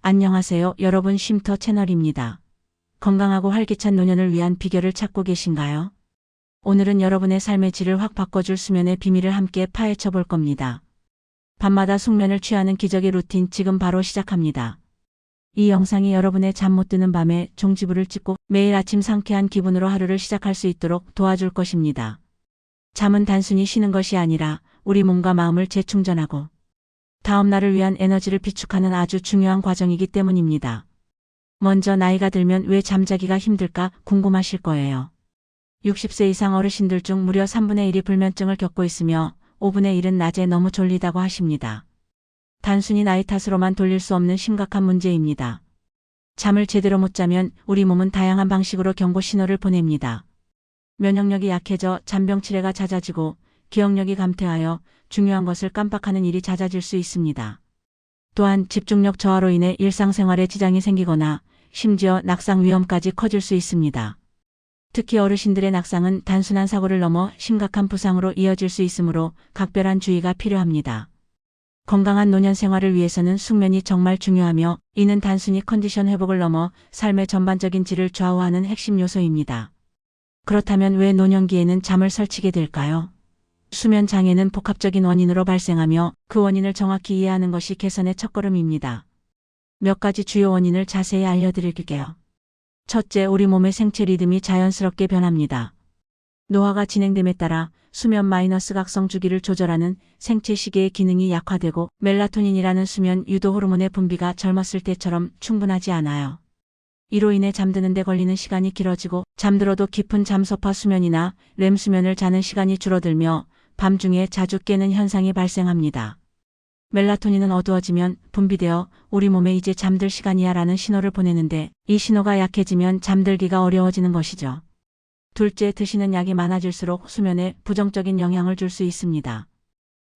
안녕하세요, 여러분. 쉼터 채널입니다. 건강하고 활기찬 노년을 위한 비결을 찾고 계신가요? 오늘은 여러분의 삶의 질을 확 바꿔줄 수면의 비밀을 함께 파헤쳐 볼 겁니다. 밤마다 숙면을 취하는 기적의 루틴, 지금 바로 시작합니다. 이 영상이 여러분의 잠 못 드는 밤에 종지부를 찍고 매일 아침 상쾌한 기분으로 하루를 시작할 수 있도록 도와줄 것입니다. 잠은 단순히 쉬는 것이 아니라 우리 몸과 마음을 재충전하고 다음 날을 위한 에너지를 비축하는 아주 중요한 과정이기 때문입니다. 먼저, 나이가 들면 왜 잠자기가 힘들까 궁금하실 거예요. 60세 이상 어르신들 중 무려 3분의 1이 불면증을 겪고 있으며 5분의 1은 낮에 너무 졸리다고 하십니다. 단순히 나이 탓으로만 돌릴 수 없는 심각한 문제입니다. 잠을 제대로 못 자면 우리 몸은 다양한 방식으로 경고 신호를 보냅니다. 면역력이 약해져 잔병 치레가 잦아지고 기억력이 감퇴하여 중요한 것을 깜빡하는 일이 잦아질 수 있습니다. 또한 집중력 저하로 인해 일상생활에 지장이 생기거나 심지어 낙상 위험까지 커질 수 있습니다. 특히 어르신들의 낙상은 단순한 사고를 넘어 심각한 부상으로 이어질 수 있으므로 각별한 주의가 필요합니다. 건강한 노년 생활을 위해서는 숙면이 정말 중요하며, 이는 단순히 컨디션 회복을 넘어 삶의 전반적인 질을 좌우하는 핵심 요소입니다. 그렇다면 왜 노년기에는 잠을 설치게 될까요? 수면 장애는 복합적인 원인으로 발생하며 그 원인을 정확히 이해하는 것이 개선의 첫걸음입니다. 몇 가지 주요 원인을 자세히 알려드릴게요. 첫째, 우리 몸의 생체 리듬이 자연스럽게 변합니다. 노화가 진행됨에 따라 수면 마이너스 각성 주기를 조절하는 생체 시계의 기능이 약화되고 멜라토닌이라는 수면 유도 호르몬의 분비가 젊었을 때처럼 충분하지 않아요. 이로 인해 잠드는 데 걸리는 시간이 길어지고 잠들어도 깊은 잠소파 수면이나 렘 수면을 자는 시간이 줄어들며 밤중에 자주 깨는 현상이 발생합니다. 멜라토닌은 어두워지면 분비되어 우리 몸에 이제 잠들 시간이야 라는 신호를 보내는데, 이 신호가 약해지면 잠들기가 어려워지는 것이죠. 둘째, 드시는 약이 많아질수록 수면에 부정적인 영향을 줄 수 있습니다.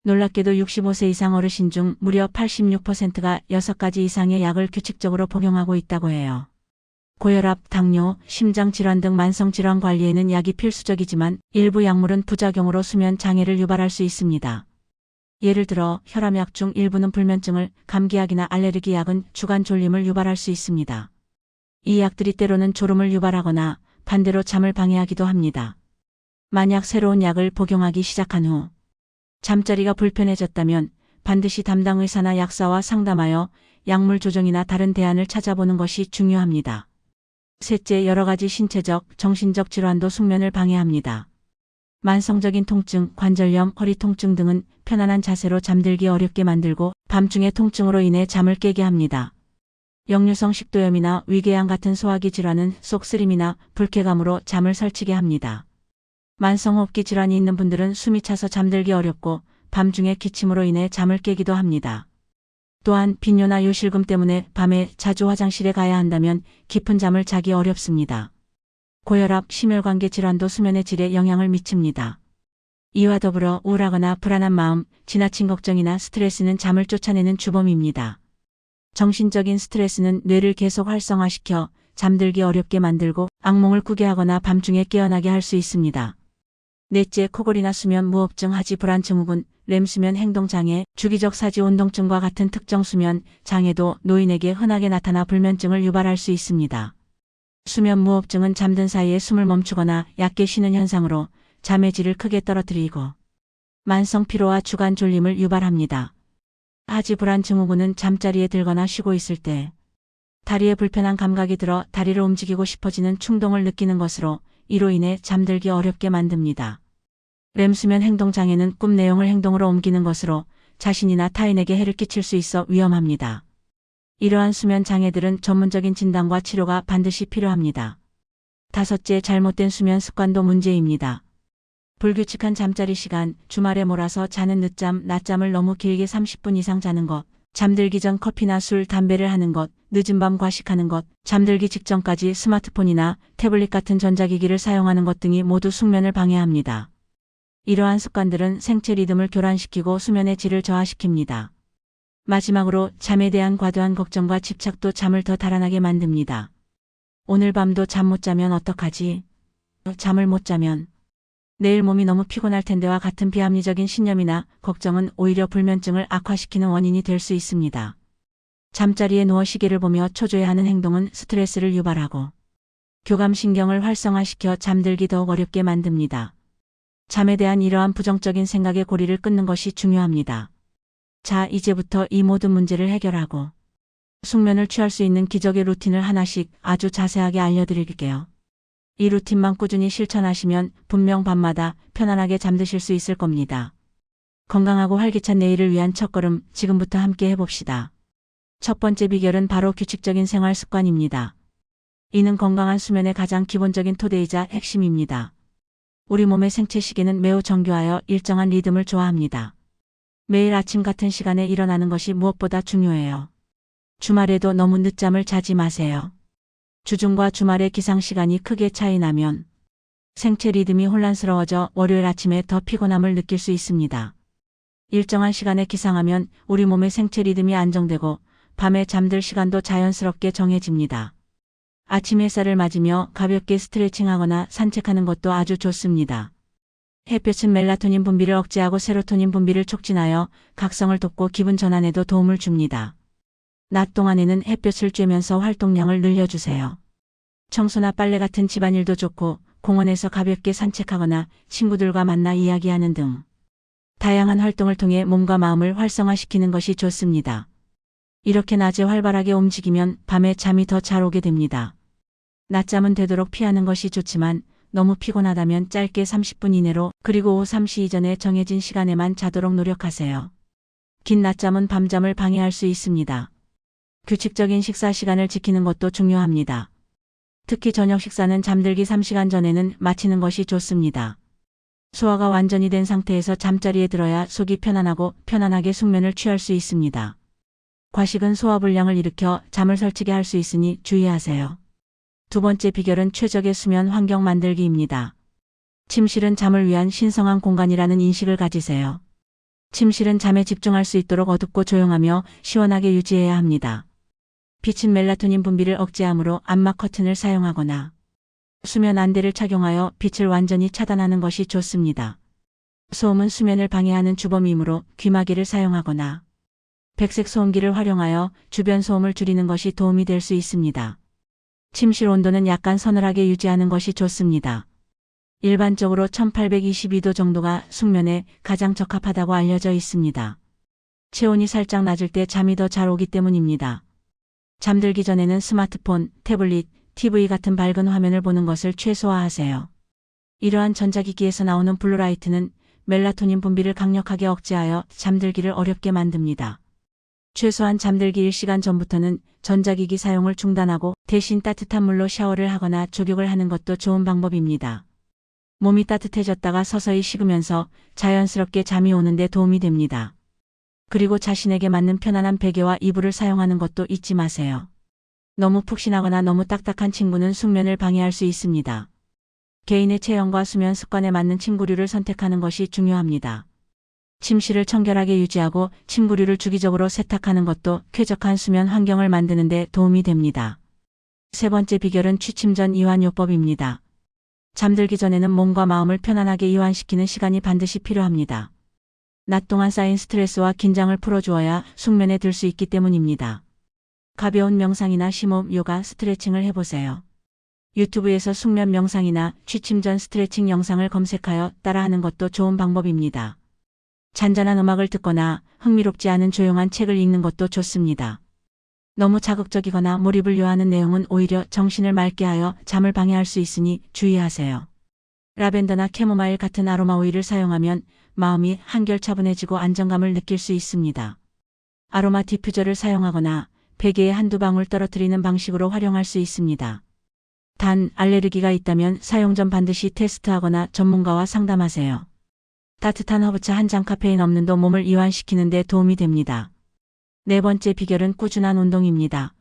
놀랍게도 65세 이상 어르신 중 무려 86%가 6가지 이상의 약을 규칙적으로 복용하고 있다고 해요. 고혈압, 당뇨, 심장질환 등 만성질환 관리에는 약이 필수적이지만 일부 약물은 부작용으로 수면 장애를 유발할 수 있습니다. 예를 들어 혈압약 중 일부는 불면증을, 감기약이나 알레르기 약은 주간 졸림을 유발할 수 있습니다. 이 약들이 때로는 졸음을 유발하거나 반대로 잠을 방해하기도 합니다. 만약 새로운 약을 복용하기 시작한 후 잠자리가 불편해졌다면 반드시 담당 의사나 약사와 상담하여 약물 조정이나 다른 대안을 찾아보는 것이 중요합니다. 셋째, 여러 가지 신체적, 정신적 질환도 숙면을 방해합니다. 만성적인 통증, 관절염, 허리 통증 등은 편안한 자세로 잠들기 어렵게 만들고 밤중에 통증으로 인해 잠을 깨게 합니다. 역류성 식도염이나 위궤양 같은 소화기 질환은 속쓰림이나 불쾌감으로 잠을 설치게 합니다. 만성호흡기 질환이 있는 분들은 숨이 차서 잠들기 어렵고 밤중에 기침으로 인해 잠을 깨기도 합니다. 또한 빈뇨나 요실금 때문에 밤에 자주 화장실에 가야 한다면 깊은 잠을 자기 어렵습니다. 고혈압, 심혈관계 질환도 수면의 질에 영향을 미칩니다. 이와 더불어 우울하거나 불안한 마음, 지나친 걱정이나 스트레스는 잠을 쫓아내는 주범입니다. 정신적인 스트레스는 뇌를 계속 활성화시켜 잠들기 어렵게 만들고 악몽을 꾸게 하거나 밤중에 깨어나게 할 수 있습니다. 넷째, 코골이나 수면 무호흡증, 하지 불안 증후군, 렘 수면 행동장애, 주기적 사지 운동증과 같은 특정 수면 장애도 노인에게 흔하게 나타나 불면증을 유발할 수 있습니다. 수면 무호흡증은 잠든 사이에 숨을 멈추거나 얕게 쉬는 현상으로 잠의 질을 크게 떨어뜨리고 만성 피로와 주간 졸림을 유발합니다. 하지 불안 증후군은 잠자리에 들거나 쉬고 있을 때 다리에 불편한 감각이 들어 다리를 움직이고 싶어지는 충동을 느끼는 것으로 이로 인해 잠들기 어렵게 만듭니다. 렘 수면 행동장애는 꿈 내용을 행동으로 옮기는 것으로 자신이나 타인에게 해를 끼칠 수 있어 위험합니다. 이러한 수면 장애들은 전문적인 진단과 치료가 반드시 필요합니다. 다섯째, 잘못된 수면 습관도 문제입니다. 불규칙한 잠자리 시간, 주말에 몰아서 자는 늦잠, 낮잠을 너무 길게 30분 이상 자는 것, 잠들기 전 커피나 술, 담배를 하는 것, 늦은 밤 과식하는 것, 잠들기 직전까지 스마트폰이나 태블릿 같은 전자기기를 사용하는 것 등이 모두 숙면을 방해합니다. 이러한 습관들은 생체 리듬을 교란시키고 수면의 질을 저하시킵니다. 마지막으로 잠에 대한 과도한 걱정과 집착도 잠을 더 달아나게 만듭니다. 오늘 밤도 잠 못 자면 어떡하지? 잠을 못 자면 내일 몸이 너무 피곤할 텐데와 같은 비합리적인 신념이나 걱정은 오히려 불면증을 악화시키는 원인이 될 수 있습니다. 잠자리에 누워 시계를 보며 초조해하는 행동은 스트레스를 유발하고 교감신경을 활성화시켜 잠들기 더욱 어렵게 만듭니다. 잠에 대한 이러한 부정적인 생각의 고리를 끊는 것이 중요합니다. 자, 이제부터 이 모든 문제를 해결하고 숙면을 취할 수 있는 기적의 루틴을 하나씩 아주 자세하게 알려드릴게요. 이 루틴만 꾸준히 실천하시면 분명 밤마다 편안하게 잠드실 수 있을 겁니다. 건강하고 활기찬 내일을 위한 첫걸음 지금부터 함께 해봅시다. 첫 번째 비결은 바로 규칙적인 생활 습관입니다. 이는 건강한 수면의 가장 기본적인 토대이자 핵심입니다. 우리 몸의 생체 시계는 매우 정교하여 일정한 리듬을 좋아합니다. 매일 아침 같은 시간에 일어나는 것이 무엇보다 중요해요. 주말에도 너무 늦잠을 자지 마세요. 주중과 주말의 기상 시간이 크게 차이 나면 생체 리듬이 혼란스러워져 월요일 아침에 더 피곤함을 느낄 수 있습니다. 일정한 시간에 기상하면 우리 몸의 생체 리듬이 안정되고 밤에 잠들 시간도 자연스럽게 정해집니다. 아침 햇살을 맞으며 가볍게 스트레칭하거나 산책하는 것도 아주 좋습니다. 햇볕은 멜라토닌 분비를 억제하고 세로토닌 분비를 촉진하여 각성을 돕고 기분 전환에도 도움을 줍니다. 낮 동안에는 햇볕을 쬐면서 활동량을 늘려주세요. 청소나 빨래 같은 집안일도 좋고 공원에서 가볍게 산책하거나 친구들과 만나 이야기하는 등 다양한 활동을 통해 몸과 마음을 활성화시키는 것이 좋습니다. 이렇게 낮에 활발하게 움직이면 밤에 잠이 더 잘 오게 됩니다. 낮잠은 되도록 피하는 것이 좋지만 너무 피곤하다면 짧게 30분 이내로 그리고 오후 3시 이전에 정해진 시간에만 자도록 노력하세요. 긴 낮잠은 밤잠을 방해할 수 있습니다. 규칙적인 식사 시간을 지키는 것도 중요합니다. 특히 저녁 식사는 잠들기 3시간 전에는 마치는 것이 좋습니다. 소화가 완전히 된 상태에서 잠자리에 들어야 속이 편안하고 편안하게 숙면을 취할 수 있습니다. 과식은 소화불량을 일으켜 잠을 설치게 할 수 있으니 주의하세요. 두 번째 비결은 최적의 수면 환경 만들기입니다. 침실은 잠을 위한 신성한 공간이라는 인식을 가지세요. 침실은 잠에 집중할 수 있도록 어둡고 조용하며 시원하게 유지해야 합니다. 빛은 멜라토닌 분비를 억제하므로 암막 커튼을 사용하거나 수면 안대를 착용하여 빛을 완전히 차단하는 것이 좋습니다. 소음은 수면을 방해하는 주범이므로 귀마개를 사용하거나 백색 소음기를 활용하여 주변 소음을 줄이는 것이 도움이 될 수 있습니다. 침실 온도는 약간 서늘하게 유지하는 것이 좋습니다. 일반적으로 1822도 정도가 숙면에 가장 적합하다고 알려져 있습니다. 체온이 살짝 낮을 때 잠이 더 잘 오기 때문입니다. 잠들기 전에는 스마트폰, 태블릿, TV 같은 밝은 화면을 보는 것을 최소화하세요. 이러한 전자기기에서 나오는 블루라이트는 멜라토닌 분비를 강력하게 억제하여 잠들기를 어렵게 만듭니다. 최소한 잠들기 1시간 전부터는 전자기기 사용을 중단하고 대신 따뜻한 물로 샤워를 하거나 족욕을 하는 것도 좋은 방법입니다. 몸이 따뜻해졌다가 서서히 식으면서 자연스럽게 잠이 오는데 도움이 됩니다. 그리고 자신에게 맞는 편안한 베개와 이불을 사용하는 것도 잊지 마세요. 너무 푹신하거나 너무 딱딱한 침구는 숙면을 방해할 수 있습니다. 개인의 체형과 수면 습관에 맞는 침구류를 선택하는 것이 중요합니다. 침실을 청결하게 유지하고 침구류를 주기적으로 세탁하는 것도 쾌적한 수면 환경을 만드는 데 도움이 됩니다. 세 번째 비결은 취침 전 이완요법입니다. 잠들기 전에는 몸과 마음을 편안하게 이완시키는 시간이 반드시 필요합니다. 낮 동안 쌓인 스트레스와 긴장을 풀어주어야 숙면에 들 수 있기 때문입니다. 가벼운 명상이나 심호흡, 요가, 스트레칭을 해보세요. 유튜브에서 숙면 명상이나 취침 전 스트레칭 영상을 검색하여 따라하는 것도 좋은 방법입니다. 잔잔한 음악을 듣거나 흥미롭지 않은 조용한 책을 읽는 것도 좋습니다. 너무 자극적이거나 몰입을 요하는 내용은 오히려 정신을 맑게 하여 잠을 방해할 수 있으니 주의하세요. 라벤더나 캐모마일 같은 아로마 오일을 사용하면 마음이 한결 차분해지고 안정감을 느낄 수 있습니다. 아로마 디퓨저를 사용하거나 베개에 한두 방울 떨어뜨리는 방식으로 활용할 수 있습니다. 단, 알레르기가 있다면 사용 전 반드시 테스트하거나 전문가와 상담하세요. 따뜻한 허브차 한 잔 카페인 없는도 몸을 이완시키는 데 도움이 됩니다. 네 번째 비결은 꾸준한 운동입니다.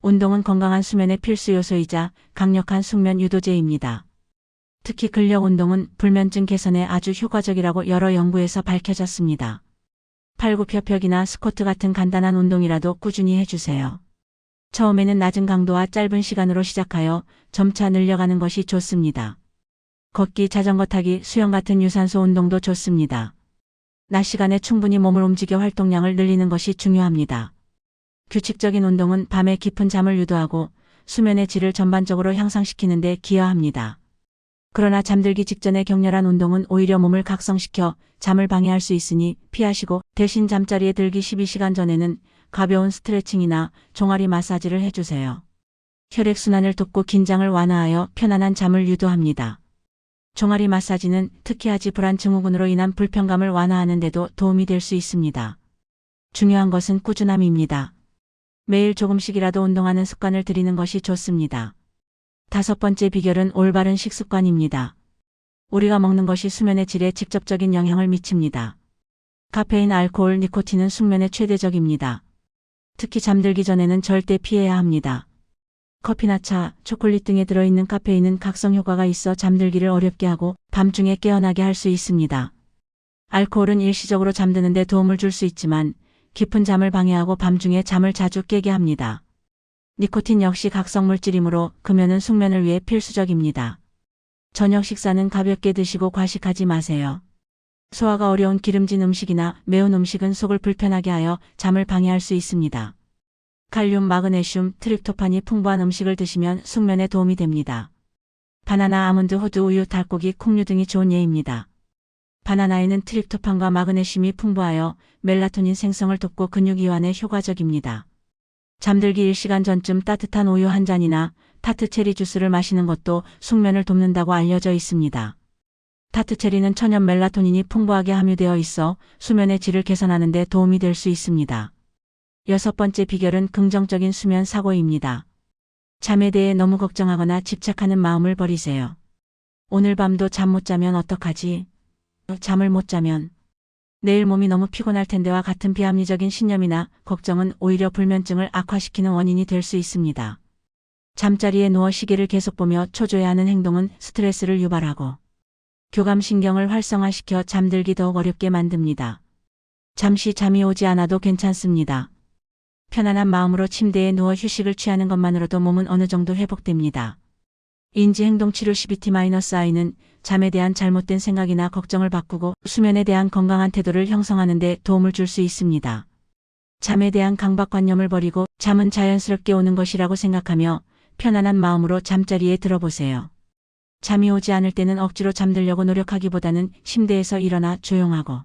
운동은 건강한 수면의 필수 요소이자 강력한 숙면 유도제입니다. 특히 근력 운동은 불면증 개선에 아주 효과적이라고 여러 연구에서 밝혀졌습니다. 팔굽혀펴기나 스쿼트 같은 간단한 운동이라도 꾸준히 해주세요. 처음에는 낮은 강도와 짧은 시간으로 시작하여 점차 늘려가는 것이 좋습니다. 걷기, 자전거 타기, 수영 같은 유산소 운동도 좋습니다. 낮 시간에 충분히 몸을 움직여 활동량을 늘리는 것이 중요합니다. 규칙적인 운동은 밤에 깊은 잠을 유도하고 수면의 질을 전반적으로 향상시키는 데 기여합니다. 그러나 잠들기 직전의 격렬한 운동은 오히려 몸을 각성시켜 잠을 방해할 수 있으니 피하시고 대신 잠자리에 들기 12시간 전에는 가벼운 스트레칭이나 종아리 마사지를 해주세요. 혈액순환을 돕고 긴장을 완화하여 편안한 잠을 유도합니다. 종아리 마사지는 특히 하지 불안 증후군으로 인한 불편감을 완화하는 데도 도움이 될 수 있습니다. 중요한 것은 꾸준함입니다. 매일 조금씩이라도 운동하는 습관을 들이는 것이 좋습니다. 5번째 비결은 올바른 식습관입니다. 우리가 먹는 것이 수면의 질에 직접적인 영향을 미칩니다. 카페인, 알코올, 니코틴은 숙면에 최대적입니다. 특히 잠들기 전에는 절대 피해야 합니다. 커피나 차, 초콜릿 등에 들어있는 카페인은 각성 효과가 있어 잠들기를 어렵게 하고 밤중에 깨어나게 할 수 있습니다. 알코올은 일시적으로 잠드는 데 도움을 줄 수 있지만 깊은 잠을 방해하고 밤중에 잠을 자주 깨게 합니다. 니코틴 역시 각성물질이므로 금연은 숙면을 위해 필수적입니다. 저녁 식사는 가볍게 드시고 과식하지 마세요. 소화가 어려운 기름진 음식이나 매운 음식은 속을 불편하게 하여 잠을 방해할 수 있습니다. 칼륨, 마그네슘, 트립토판이 풍부한 음식을 드시면 숙면에 도움이 됩니다. 바나나, 아몬드, 호두, 우유, 닭고기, 콩류 등이 좋은 예입니다. 바나나에는 트립토판과 마그네슘이 풍부하여 멜라토닌 생성을 돕고 근육 이완에 효과적입니다. 잠들기 1시간 전쯤 따뜻한 우유 한 잔이나 타트 체리 주스를 마시는 것도 숙면을 돕는다고 알려져 있습니다. 타트 체리는 천연 멜라토닌이 풍부하게 함유되어 있어 수면의 질을 개선하는 데 도움이 될 수 있습니다. 6번째 비결은 긍정적인 수면 사고입니다. 잠에 대해 너무 걱정하거나 집착하는 마음을 버리세요. 오늘 밤도 잠 못 자면 어떡하지? 잠을 못 자면 내일 몸이 너무 피곤할 텐데와 같은 비합리적인 신념이나 걱정은 오히려 불면증을 악화시키는 원인이 될 수 있습니다. 잠자리에 누워 시계를 계속 보며 초조해하는 행동은 스트레스를 유발하고 교감신경을 활성화시켜 잠들기 더욱 어렵게 만듭니다. 잠시 잠이 오지 않아도 괜찮습니다. 편안한 마음으로 침대에 누워 휴식을 취하는 것만으로도 몸은 어느 정도 회복됩니다. 인지행동치료 CBT-I는 잠에 대한 잘못된 생각이나 걱정을 바꾸고 수면에 대한 건강한 태도를 형성하는 데 도움을 줄 수 있습니다. 잠에 대한 강박관념을 버리고 잠은 자연스럽게 오는 것이라고 생각하며 편안한 마음으로 잠자리에 들어보세요. 잠이 오지 않을 때는 억지로 잠들려고 노력하기보다는 침대에서 일어나 조용하고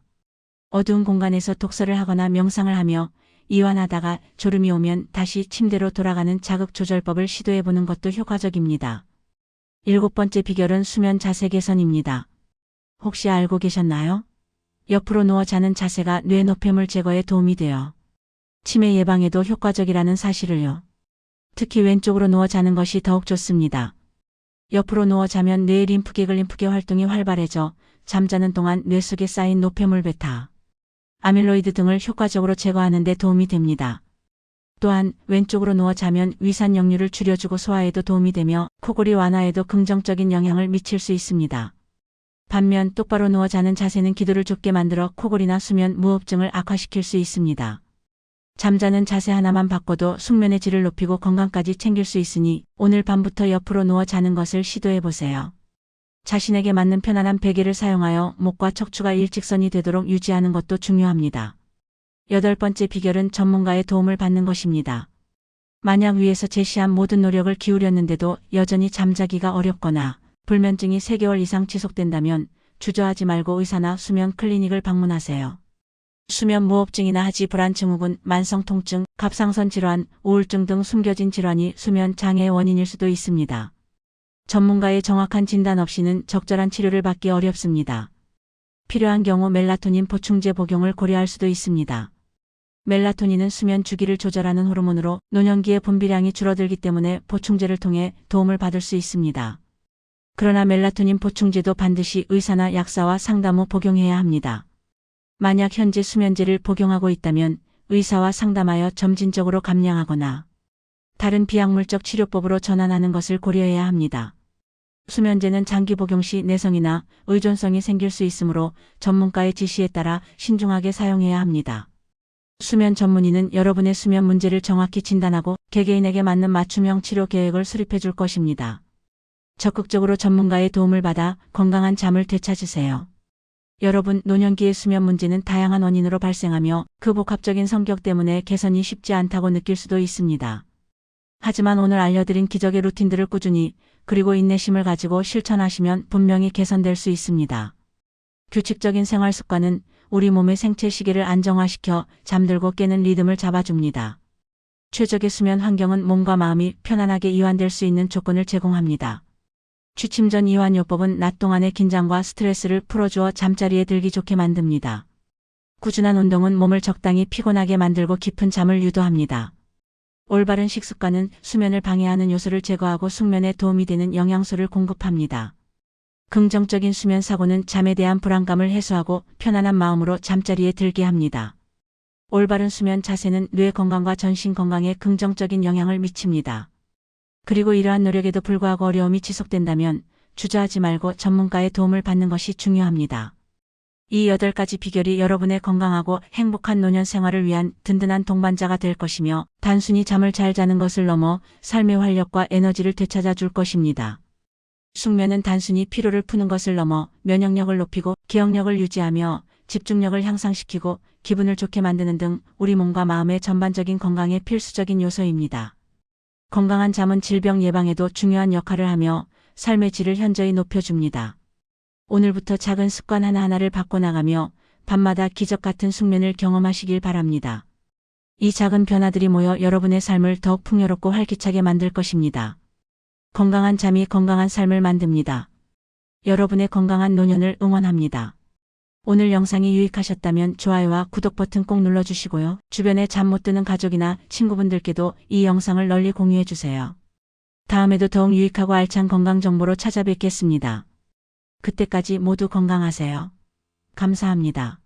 어두운 공간에서 독서를 하거나 명상을 하며 이완하다가 졸음이 오면 다시 침대로 돌아가는 자극조절법을 시도해보는 것도 효과적입니다. 7번째 비결은 수면 자세 개선입니다. 혹시 알고 계셨나요? 옆으로 누워 자는 자세가 뇌 노폐물 제거에 도움이 되어 치매 예방에도 효과적이라는 사실을요. 특히 왼쪽으로 누워 자는 것이 더욱 좋습니다. 옆으로 누워 자면 뇌의 림프계 활동이 활발해져 잠자는 동안 뇌 속에 쌓인 노폐물 베타, 아밀로이드 등을 효과적으로 제거하는 데 도움이 됩니다. 또한 왼쪽으로 누워 자면 위산 역류를 줄여주고 소화에도 도움이 되며 코골이 완화에도 긍정적인 영향을 미칠 수 있습니다. 반면 똑바로 누워 자는 자세는 기도를 좁게 만들어 코골이나 수면 무호흡증을 악화시킬 수 있습니다. 잠자는 자세 하나만 바꿔도 숙면의 질을 높이고 건강까지 챙길 수 있으니 오늘 밤부터 옆으로 누워 자는 것을 시도해보세요. 자신에게 맞는 편안한 베개를 사용하여 목과 척추가 일직선이 되도록 유지하는 것도 중요합니다. 8번째 비결은 전문가의 도움을 받는 것입니다. 만약 위에서 제시한 모든 노력을 기울였는데도 여전히 잠자기가 어렵거나 불면증이 3개월 이상 지속된다면 주저하지 말고 의사나 수면 클리닉을 방문하세요. 수면 무호흡증이나 하지 불안 증후군, 만성 통증, 갑상선 질환, 우울증 등 숨겨진 질환이 수면 장애의 원인일 수도 있습니다. 전문가의 정확한 진단 없이는 적절한 치료를 받기 어렵습니다. 필요한 경우 멜라토닌 보충제 복용을 고려할 수도 있습니다. 멜라토닌은 수면 주기를 조절하는 호르몬으로 노년기의 분비량이 줄어들기 때문에 보충제를 통해 도움을 받을 수 있습니다. 그러나 멜라토닌 보충제도 반드시 의사나 약사와 상담 후 복용해야 합니다. 만약 현재 수면제를 복용하고 있다면 의사와 상담하여 점진적으로 감량하거나 다른 비약물적 치료법으로 전환하는 것을 고려해야 합니다. 수면제는 장기 복용 시 내성이나 의존성이 생길 수 있으므로 전문가의 지시에 따라 신중하게 사용해야 합니다. 수면 전문의는 여러분의 수면 문제를 정확히 진단하고 개개인에게 맞는 맞춤형 치료 계획을 수립해 줄 것입니다. 적극적으로 전문가의 도움을 받아 건강한 잠을 되찾으세요. 여러분, 노년기의 수면 문제는 다양한 원인으로 발생하며 그 복합적인 성격 때문에 개선이 쉽지 않다고 느낄 수도 있습니다. 하지만 오늘 알려드린 기적의 루틴들을 꾸준히 그리고 인내심을 가지고 실천하시면 분명히 개선될 수 있습니다. 규칙적인 생활 습관은 우리 몸의 생체 시계를 안정화시켜 잠들고 깨는 리듬을 잡아줍니다. 최적의 수면 환경은 몸과 마음이 편안하게 이완될 수 있는 조건을 제공합니다. 취침 전 이완요법은 낮 동안의 긴장과 스트레스를 풀어주어 잠자리에 들기 좋게 만듭니다. 꾸준한 운동은 몸을 적당히 피곤하게 만들고 깊은 잠을 유도합니다. 올바른 식습관은 수면을 방해하는 요소를 제거하고 숙면에 도움이 되는 영양소를 공급합니다. 긍정적인 수면 사고는 잠에 대한 불안감을 해소하고 편안한 마음으로 잠자리에 들게 합니다. 올바른 수면 자세는 뇌 건강과 전신 건강에 긍정적인 영향을 미칩니다. 그리고 이러한 노력에도 불구하고 어려움이 지속된다면 주저하지 말고 전문가의 도움을 받는 것이 중요합니다. 이 8가지 비결이 여러분의 건강하고 행복한 노년 생활을 위한 든든한 동반자가 될 것이며 단순히 잠을 잘 자는 것을 넘어 삶의 활력과 에너지를 되찾아 줄 것입니다. 숙면은 단순히 피로를 푸는 것을 넘어 면역력을 높이고 기억력을 유지하며 집중력을 향상시키고 기분을 좋게 만드는 등 우리 몸과 마음의 전반적인 건강에 필수적인 요소입니다. 건강한 잠은 질병 예방에도 중요한 역할을 하며 삶의 질을 현저히 높여줍니다. 오늘부터 작은 습관 하나하나를 바꿔나가며 밤마다 기적 같은 숙면을 경험하시길 바랍니다. 이 작은 변화들이 모여 여러분의 삶을 더욱 풍요롭고 활기차게 만들 것입니다. 건강한 잠이 건강한 삶을 만듭니다. 여러분의 건강한 노년을 응원합니다. 오늘 영상이 유익하셨다면 좋아요와 구독 버튼 꼭 눌러주시고요. 주변에 잠 못 드는 가족이나 친구분들께도 이 영상을 널리 공유해주세요. 다음에도 더욱 유익하고 알찬 건강 정보로 찾아뵙겠습니다. 그때까지 모두 건강하세요. 감사합니다.